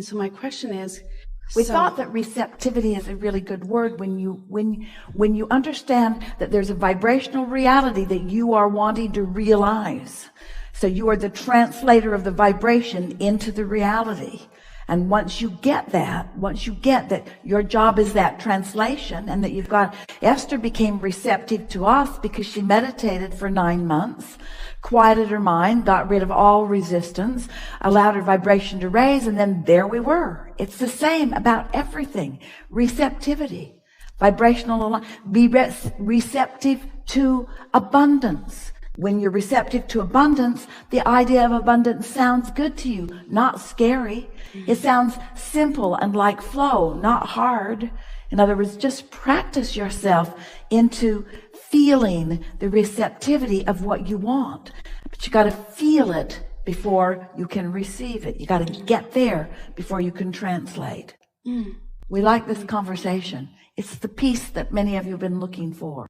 And so my question is, we thought that receptivity is a really good word when you understand that there's a vibrational reality that you are wanting to realize. So you are the translator of the vibration into the reality. And once you get that your job is that translation, and that you've got, Esther became receptive to us because she meditated for 9 months, quieted her mind, got rid of all resistance, allowed her vibration to raise, and then there we were. It's the same about everything. Receptivity, vibrational, be receptive to abundance. When you're receptive to abundance, the idea of abundance sounds good to you, not scary. It sounds simple and like flow, not hard. In other words, just practice yourself into feeling the receptivity of what you want. But you got to feel it before you can receive it. You got to get there before you can translate. We like this conversation. It's the peace that many of you have been looking for.